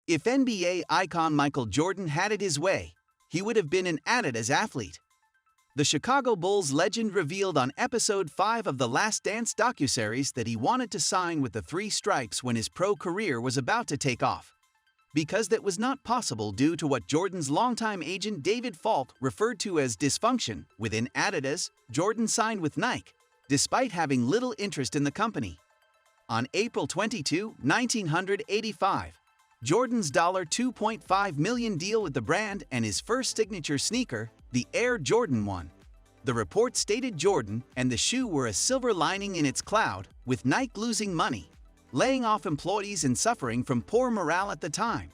If NBA icon Michael Jordan had it his way, he would have been an Adidas athlete. The Chicago Bulls legend revealed on episode 5 of The Last Dance docuseries that he wanted to sign with the Three Stripes when his pro career was about to take off. Because that was not possible due to what Jordan's longtime agent David Falk referred to as dysfunction within Adidas, Jordan signed with Nike, despite having little interest in the company. On April 22, 1985, Jordan's $2.5 million deal with the brand and his first signature sneaker, the Air Jordan 1. The report stated Jordan and the shoe were a silver lining in its cloud, with Nike losing money, laying off employees and suffering from poor morale at the time.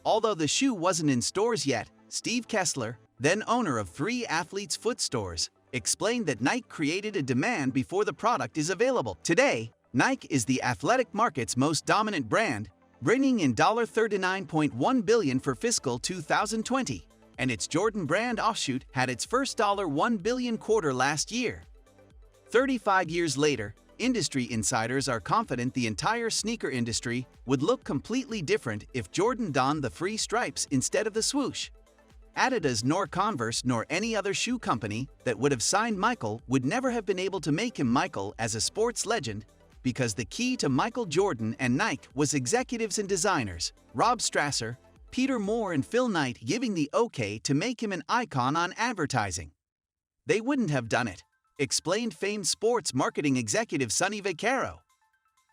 Although the shoe wasn't in stores yet, Steve Kessler, then owner of 3 Athlete's Foot stores, explained that Nike created a demand before the product is available. Today, Nike is the athletic market's most dominant brand, bringing in $39.1 billion for fiscal 2020, and its Jordan brand offshoot had its first $1 billion quarter last year. 35 years later, industry insiders are confident the entire sneaker industry would look completely different if Jordan donned the Three Stripes instead of the swoosh. Adidas nor Converse nor any other shoe company that would have signed Michael would never have been able to make him Michael as a sports legend, because the key to Michael Jordan and Nike was executives and designers, Rob Strasser, Peter Moore and Phil Knight giving the okay to make him an icon on advertising. They wouldn't have done it, explained famed sports marketing executive Sonny Vaccaro.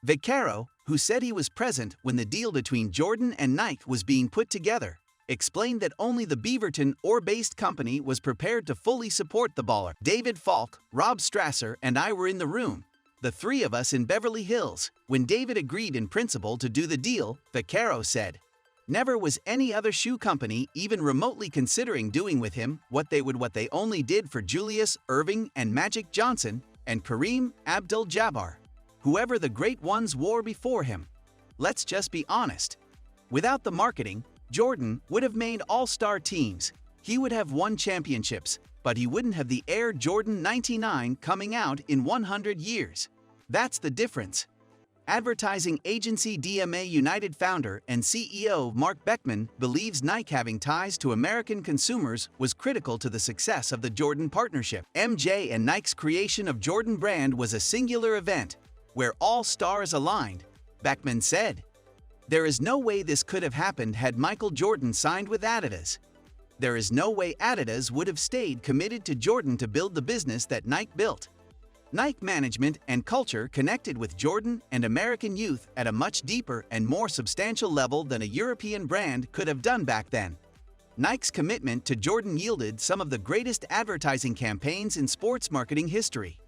Vaccaro, who said he was present when the deal between Jordan and Nike was being put together, explained that only the Beaverton or-based company was prepared to fully support the baller. David Falk, Rob Strasser, and I were in the room, the 3 of us in Beverly Hills, when David agreed in principle to do the deal, Vaccaro said. Never was any other shoe company even remotely considering doing with him what they only did for Julius Erving and Magic Johnson and Kareem Abdul-Jabbar, whoever the great ones wore before him. Let's just be honest. Without the marketing, Jordan would have made all-star teams, he would have won championships, but he wouldn't have the Air Jordan 99 coming out in 100 years. That's the difference. Advertising agency DMA United founder and CEO Mark Beckman believes Nike having ties to American consumers was critical to the success of the Jordan partnership. MJ and Nike's creation of Jordan brand was a singular event, where all stars aligned, Beckman said. There is no way this could have happened had Michael Jordan signed with Adidas. There is no way Adidas would have stayed committed to Jordan to build the business that Nike built. Nike management and culture connected with Jordan and American youth at a much deeper and more substantial level than a European brand could have done back then. Nike's commitment to Jordan yielded some of the greatest advertising campaigns in sports marketing history.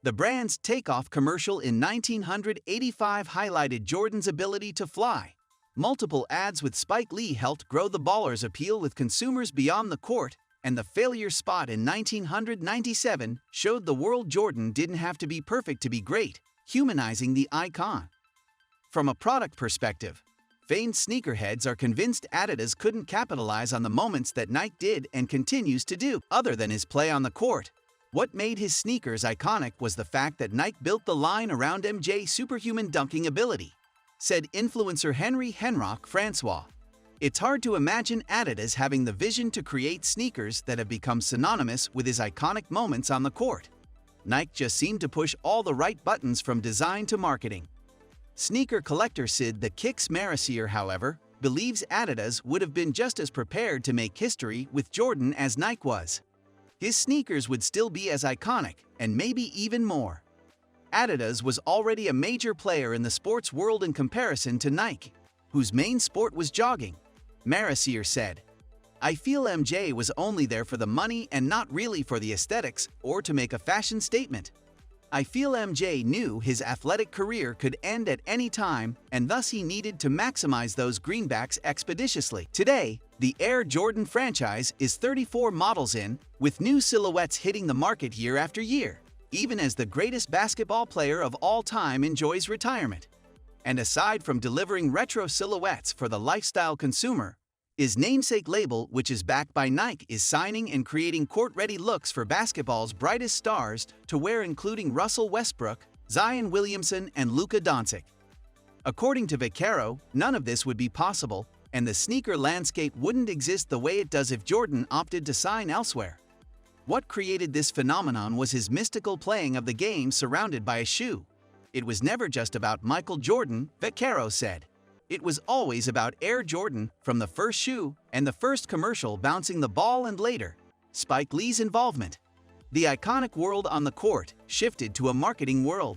The brand's takeoff commercial in 1985 highlighted Jordan's ability to fly. Multiple ads with Spike Lee helped grow the baller's appeal with consumers beyond the court, and the failure spot in 1997 showed the world Jordan didn't have to be perfect to be great, humanizing the icon. From a product perspective, famed sneakerheads are convinced Adidas couldn't capitalize on the moments that Nike did and continues to do, other than his play on the court. What made his sneakers iconic was the fact that Nike built the line around MJ's superhuman dunking ability, said influencer Henry Henrock Francois. It's hard to imagine Adidas having the vision to create sneakers that have become synonymous with his iconic moments on the court. Nike just seemed to push all the right buttons from design to marketing. Sneaker collector Sid the Kicks Marasier, however, believes Adidas would have been just as prepared to make history with Jordan as Nike was. His sneakers would still be as iconic, and maybe even more. Adidas was already a major player in the sports world in comparison to Nike, whose main sport was jogging. Marasier said, I feel MJ was only there for the money and not really for the aesthetics or to make a fashion statement. I feel MJ knew his athletic career could end at any time, and thus he needed to maximize those greenbacks expeditiously. Today, the Air Jordan franchise is 34 models in, with new silhouettes hitting the market year after year, even as the greatest basketball player of all time enjoys retirement. And aside from delivering retro silhouettes for the lifestyle consumer, his namesake label, which is backed by Nike, is signing and creating court-ready looks for basketball's brightest stars to wear, including Russell Westbrook, Zion Williamson, and Luka Doncic. According to Vaccaro, none of this would be possible and the sneaker landscape wouldn't exist the way it does if Jordan opted to sign elsewhere. What created this phenomenon was his mystical playing of the game surrounded by a shoe. It was never just about Michael Jordan, Vaccaro said. It was always about Air Jordan, from the first shoe and the first commercial bouncing the ball and later, Spike Lee's involvement. The iconic world on the court shifted to a marketing world.